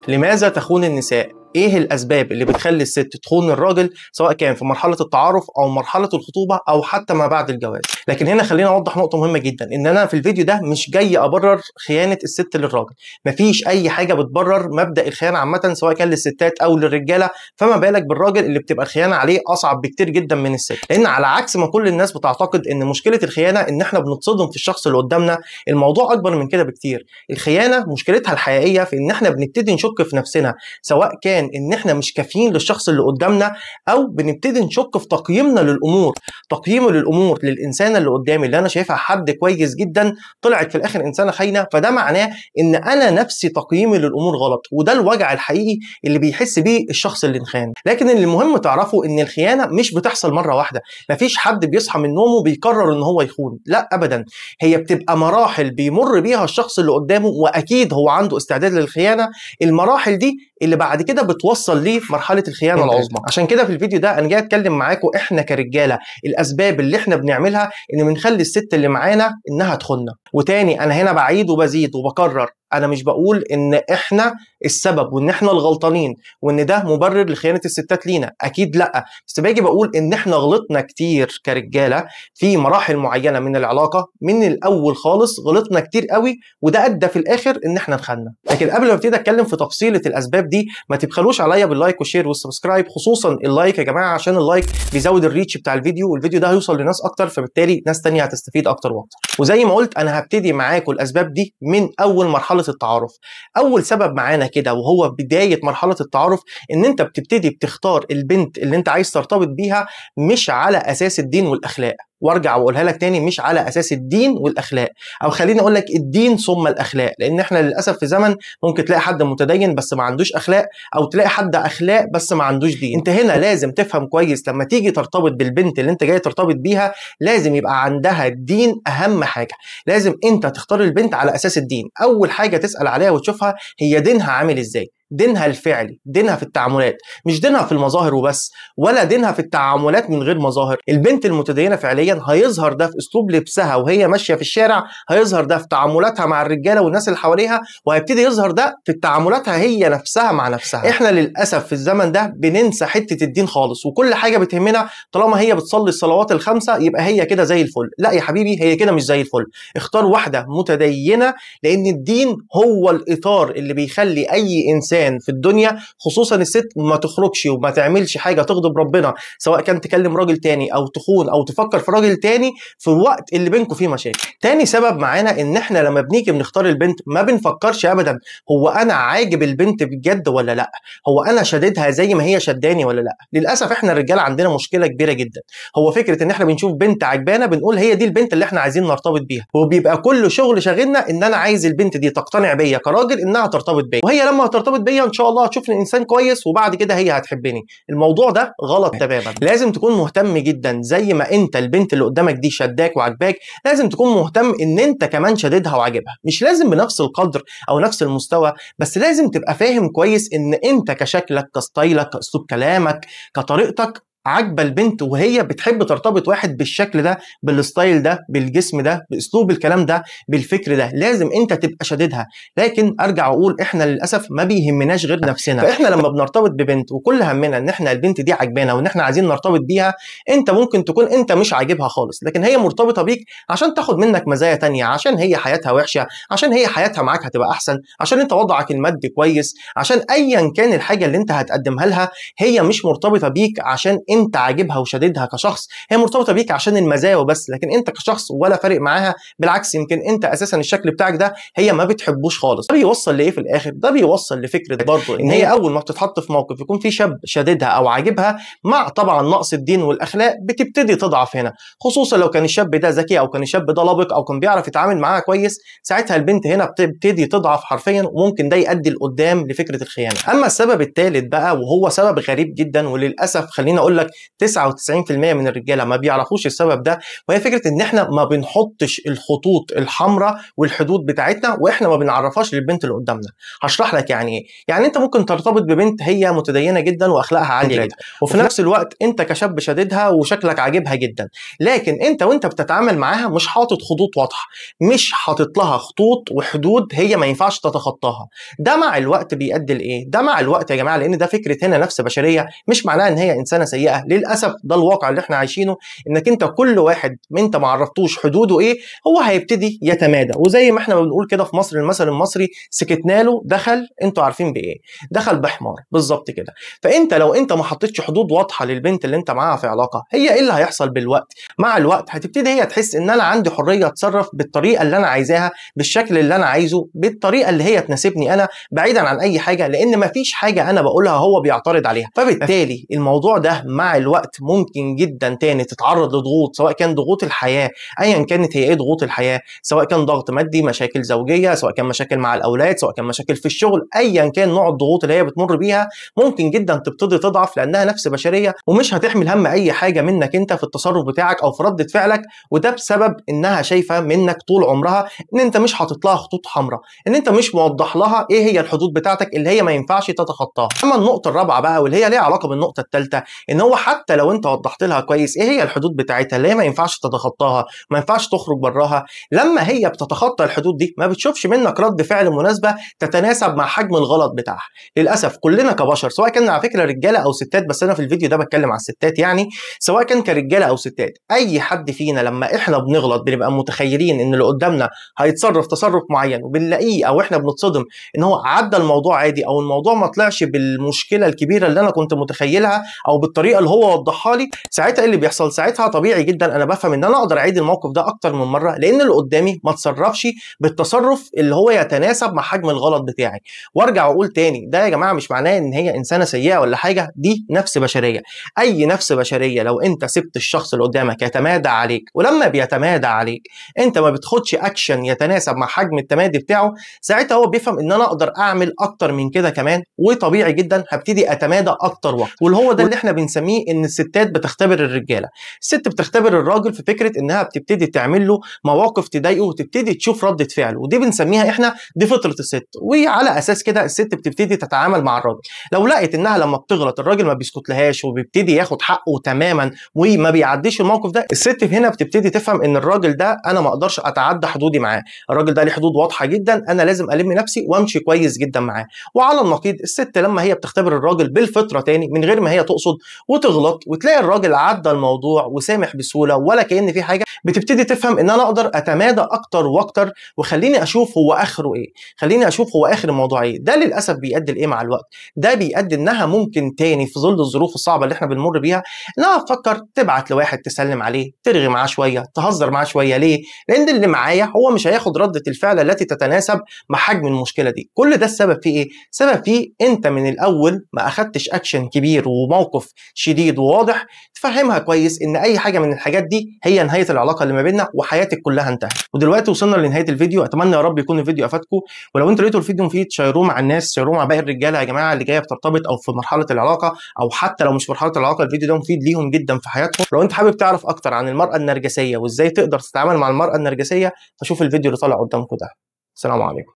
لماذا تخون النساء؟ ايه الاسباب اللي بتخلي الست تخون الراجل سواء كان في مرحله التعارف او مرحله الخطوبه او حتى ما بعد الجواز؟ لكن هنا خلينا اوضح نقطه مهمه جدا، ان انا في الفيديو ده مش جاي ابرر خيانه الست للراجل. مفيش اي حاجه بتبرر مبدا الخيانه عامه سواء كان للستات او للرجاله، فما بالك بالراجل اللي بتبقى الخيانه عليه اصعب بكتير جدا من الست. لان على عكس ما كل الناس بتعتقد ان مشكله الخيانه ان احنا بنتصدم في الشخص اللي قدامنا، الموضوع اكبر من كده بكتير. الخيانه مشكلتها الحقيقيه في ان احنا بنبتدي نشك في نفسنا، سواء كان ان احنا مش كافيين للشخص اللي قدامنا او بنبتدي نشك في تقييمنا للامور. تقييمه للامور للانسان اللي قدامي اللي انا شايفها حد كويس جدا طلعت في الاخر انسانه خاينه، فده معناه ان انا نفسي تقييمي للامور غلط، وده الوجع الحقيقي اللي بيحس بيه الشخص اللي انخان. لكن اللي المهم تعرفوا ان الخيانه مش بتحصل مره واحده، مفيش حد بيصحى من نومه بيقرر ان هو يخون، لا ابدا. هي بتبقى مراحل بيمر بيها الشخص اللي قدامه، واكيد هو عنده استعداد للخيانه. المراحل دي اللي بعد كده بتوصل ليه مرحله الخيانه العظمى. عشان كده في الفيديو ده انا جاي اتكلم معاكم احنا كرجاله الاسباب اللي احنا بنعملها ان بنخلي الست اللي معانا انها تخوننا. وتاني انا هنا بعيد وبزيد وبكرر، انا مش بقول ان احنا السبب وان احنا الغلطانين وان ده مبرر لخيانه الستات لينا، اكيد لا. بس باجي بقول ان احنا غلطنا كتير كرجاله في مراحل معينه من العلاقه، من الاول خالص غلطنا كتير قوي، وده ادى في الاخر ان احنا اتخنا. لكن قبل ما ابتدي اتكلم في تفصيله الاسباب دي، ما تبخلوش عليا باللايك والشير والسبسكرايب، خصوصا اللايك يا جماعه، عشان اللايك بيزود الريتش بتاع الفيديو، والفيديو ده هيوصل لناس اكتر، فبالتالي ناس تانية هتستفيد اكتر واكتر. وزي ما قلت انا هبتدي معاكم الاسباب دي من اول مرحله التعارف. اول سبب معانا كده وهو بدايه مرحله التعارف، ان انت بتبتدي بتختار البنت اللي انت عايز ترتبط بيها مش على اساس الدين والاخلاق. وارجع واقولها لك تاني، مش على اساس الدين والاخلاق، او خليني اقول لك الدين ثم الاخلاق. لان احنا للاسف في زمن ممكن تلاقي حد متدين بس ما عندوش اخلاق، او تلاقي حد اخلاق بس ما عندوش دين. انت هنا لازم تفهم كويس لما تيجي ترتبط بالبنت اللي انت جاي ترتبط بيها، لازم يبقى عندها الدين اهم حاجه. لازم انت تختار البنت على اساس الدين. اول حاجه تسال عليها وتشوفها هي دينها عامل ازاي، دينها الفعلي، دينها في التعاملات، مش دينها في المظاهر وبس، ولا دينها في التعاملات من غير مظاهر. البنت المتدينه فعليا هيظهر ده في اسلوب لبسها وهي ماشيه في الشارع، هيظهر ده في تعاملاتها مع الرجاله والناس اللي حواليها، وهيبتدي يظهر ده في تعاملاتها هي نفسها مع نفسها. احنا للاسف في الزمن ده بننسى حته الدين خالص، وكل حاجه بتهمنا طالما هي بتصلي الصلوات الخمسه يبقى هي كده زي الفل. لا يا حبيبي، هي كده مش زي الفل. اختار واحده متدينه، لان الدين هو الاطار اللي بيخلي اي انسان في الدنيا خصوصا الست ما تخرجش وما تعملش حاجه تغضب ربنا، سواء كان تكلم راجل تاني او تخون او تفكر في راجل تاني في الوقت اللي بينكم فيه مشاكل. تاني سبب معانا ان احنا لما بنيجي بنختار البنت ما بنفكرش ابدا هو انا عاجب البنت بجد ولا لا، هو انا شددها زي ما هي شداني ولا لا. للاسف احنا الرجاله عندنا مشكله كبيره جدا، هو فكره ان احنا بنشوف بنت عجبانا بنقول هي دي البنت اللي احنا عايزين نرتبط بيها، وبيبقى كل شغل شاغلنا ان انا عايز البنت دي تقتنع بيا كراجل انها ترتبط بيا، وهي لما هترتبط بيا ان شاء الله هتشوفني انسان كويس وبعد كده هي هتحبني. الموضوع ده غلط تماما. لازم تكون مهتم جدا زي ما انت البنت اللي قدامك دي شداك وعجباك، لازم تكون مهتم ان انت كمان شددها وعجبها. مش لازم بنفس القدر او نفس المستوى، بس لازم تبقى فاهم كويس ان انت كشكلك كستايلك كاسلوب كلامك كطريقتك عاجبه البنت، وهي بتحب ترتبط واحد بالشكل ده بالستايل ده بالجسم ده باسلوب الكلام ده بالفكر ده. لازم انت تبقى شديدها. لكن ارجع اقول احنا للاسف ما بيهمناش غير نفسنا. فاحنا لما بنرتبط ببنت وكل همنا ان احنا البنت دي عجبانا وان احنا عايزين نرتبط بيها، انت ممكن تكون انت مش عاجبها خالص، لكن هي مرتبطه بيك عشان تاخد منك مزايا تانية، عشان هي حياتها وحشه، عشان هي حياتها معاك هتبقى احسن، عشان انت وضعك المادي كويس، عشان ايا كان الحاجه اللي انت هتقدمها لها. هي مش مرتبطه بيك عشان انت عاجبها وشددها كشخص، هي مرتبطه بيك عشان المزايا وبس، لكن انت كشخص ولا فارق معاها. بالعكس، يمكن انت اساسا الشكل بتاعك ده هي ما بتحبوش خالص. ده بيوصل لايه في الاخر؟ ده بيوصل لفكره برضه ان هي اول ما بتتحط في موقف يكون في شاب شددها او عاجبها، مع طبعا نقص الدين والاخلاق بتبتدي تضعف هنا، خصوصا لو كان الشاب ده ذكي او كان الشاب ده لبق او كان بيعرف يتعامل معاها كويس. ساعتها البنت هنا بتبتدي تضعف حرفيا، وممكن ده يؤدي لقدام لفكره الخيانه. اما السبب الثالث بقى وهو سبب غريب جدا، وللاسف خليني اقول لك 99% من الرجاله ما بيعرفوش السبب ده، وهي فكره ان احنا ما بنحطش الخطوط الحمراء والحدود بتاعتنا واحنا ما بنعرفهاش للبنت اللي قدامنا. هشرح لك يعني ايه. يعني انت ممكن ترتبط ببنت هي متدينه جدا واخلاقها عاليه جدا، وفي نفس الوقت انت كشاب شديدها وشكلك عاجبها جدا، لكن انت وانت بتتعامل معاها مش حاطط خطوط واضحه، مش حاطط لها خطوط وحدود هي ما ينفعش تتخطاها. ده مع الوقت بيؤدي لايه؟ ده مع الوقت يا جماعه، لان ده فكره هنا نفس بشريه، مش معناها ان هي انسانه سيئه. للاسف ده الواقع اللي احنا عايشينه، انك انت كل واحد انت ما عرفتوش حدوده ايه هو هيبتدي يتمادى. وزي ما احنا بنقول كده في مصر، المثل المصري سكتنا له دخل، انتوا عارفين بايه، دخل بحمار بالظبط كده. فانت لو انت ما حطيتش حدود واضحه للبنت اللي انت معاها في علاقه، هي ايه اللي هيحصل بالوقت؟ مع الوقت هتبتدي هي تحس ان انا عندي حريه اتصرف بالطريقه اللي انا عايزاها، بالشكل اللي انا عايزه، بالطريقه اللي هي تناسبني انا، بعيدا عن اي حاجه، لان مفيش حاجه انا بقولها هو بيعترض عليها. فبالتالي الموضوع ده مع الوقت ممكن جدا تاني تتعرض لضغوط، سواء كان ضغوط الحياه، ايا كانت هي ايه ضغوط الحياه، سواء كان ضغط مادي، مشاكل زوجيه، سواء كان مشاكل مع الاولاد، سواء كان مشاكل في الشغل، ايا كان نوع الضغوط اللي هي بتمر بيها، ممكن جدا تبتدي تضعف لانها نفس بشريه، ومش هتحمل هم اي حاجه منك انت في التصرف بتاعك او في رده فعلك. وده بسبب انها شايفه منك طول عمرها ان انت مش حاطط لها خطوط حمراء، ان انت مش موضح لها ايه هي الحدود بتاعتك اللي هي ما ينفعش تتخطاها. اما النقطه الرابعه بقى واللي هي ليها علاقه بالنقطه الثالثه، ان هو حتى لو انت وضحت لها كويس ايه هي الحدود بتاعتها اللي هي ما ينفعش تتخطاها، ما ينفعش تخرج براها، لما هي بتتخطى الحدود دي ما بتشوفش منك رد فعل مناسبه تتناسب مع حجم الغلط بتاعها. للاسف كلنا كبشر، سواء كان على فكره رجاله او ستات، بس انا في الفيديو ده بتكلم على الستات، يعني سواء كان كرجاله او ستات، اي حد فينا لما احنا بنغلط بنبقى متخيلين ان اللي قدامنا هيتصرف تصرف معين، وبنلاقيه او احنا بنتصدم ان هو عدى الموضوع عادي، او الموضوع ما طلعش بالمشكله الكبيره اللي انا كنت متخيلها او بالطريقه اللي هو وضحها لي. ساعتها اللي بيحصل ساعتها طبيعي جدا انا بفهم ان انا اقدر اعيد الموقف ده اكتر من مره، لان اللي قدامي ما تصرفش بالتصرف اللي هو يتناسب مع حجم الغلط بتاعي. وارجع واقول تاني، ده يا جماعه مش معناه ان هي انسانه سيئه ولا حاجه، دي نفس بشريه. اي نفس بشريه لو انت سبت الشخص اللي قدامك يتمادى عليك، ولما بيتمادى عليك انت ما بتاخدش اكشن يتناسب مع حجم التمادي بتاعه، ساعتها هو بيفهم ان انا اقدر اعمل اكتر من كده كمان، وطبيعي جدا هبتدي اتمادى اكتر وقت. واللي هو ده اللي احنا بنسميه ان الستات بتختبر الرجاله. الست بتختبر الراجل في فكره انها بتبتدي تعمل له مواقف تضايقه وتبتدي تشوف رده فعله، ودي بنسميها احنا دي فطره الست. وعلى اساس كده الست بتبتدي تتعامل مع الراجل. لو لقت انها لما بتغلط الراجل ما بيسكت لهاش وبيبتدي ياخد حقه تماما وما بيعديش الموقف ده، الست هنا بتبتدي تفهم ان الراجل ده انا ما اقدرش اتعدى حدودي معاه، الراجل ده ليه حدود واضحه جدا، انا لازم الم نفسي وامشي كويس جدا معاه. وعلى النقيض الست لما هي بتختبر الراجل بالفطره تاني من غير ما هي تقصد وتغلط، وتلاقي الراجل عدى الموضوع وسامح بسهوله ولا كأن في حاجه، بتبتدي تفهم ان انا اقدر اتمادى اكتر واكتر، وخليني اشوف هو اخره ايه، خليني اشوف هو اخر الموضوع ايه. ده للاسف بيؤدي لايه مع الوقت؟ ده بيؤدي انها ممكن تاني في ظل الظروف الصعبه اللي احنا بنمر بيها انها تفكر تبعت لواحد تسلم عليه، ترغي معاه شويه، تهزر معاه شويه. ليه؟ لان اللي معايا هو مش هياخد رده الفعل التي تتناسب مع حجم المشكله دي. كل ده السبب فيه ايه؟ سبب فيه انت من الاول ما اخدتش اكشن كبير وموقف شديد وواضح تفهمها كويس ان اي حاجه من الحاجات دي هي نهايه العلاقه اللي ما بيننا وحياتك كلها انتهت. ودلوقتي وصلنا لنهايه الفيديو، اتمنى يا رب يكون الفيديو افادكم، ولو انتوا لقيتوا الفيديو مفيد شيروه مع الناس، شيروه مع باقي الرجاله يا جماعه اللي جايه بترتبط او في مرحله العلاقه، او حتى لو مش في مرحله العلاقه الفيديو ده مفيد ليهم جدا في حياتهم. لو انت حابب تعرف اكتر عن المراه النرجسيه وازاي تقدر تتعامل مع المراه النرجسيه، فشوف الفيديو اللي طالع قدامكم ده. السلام عليكم.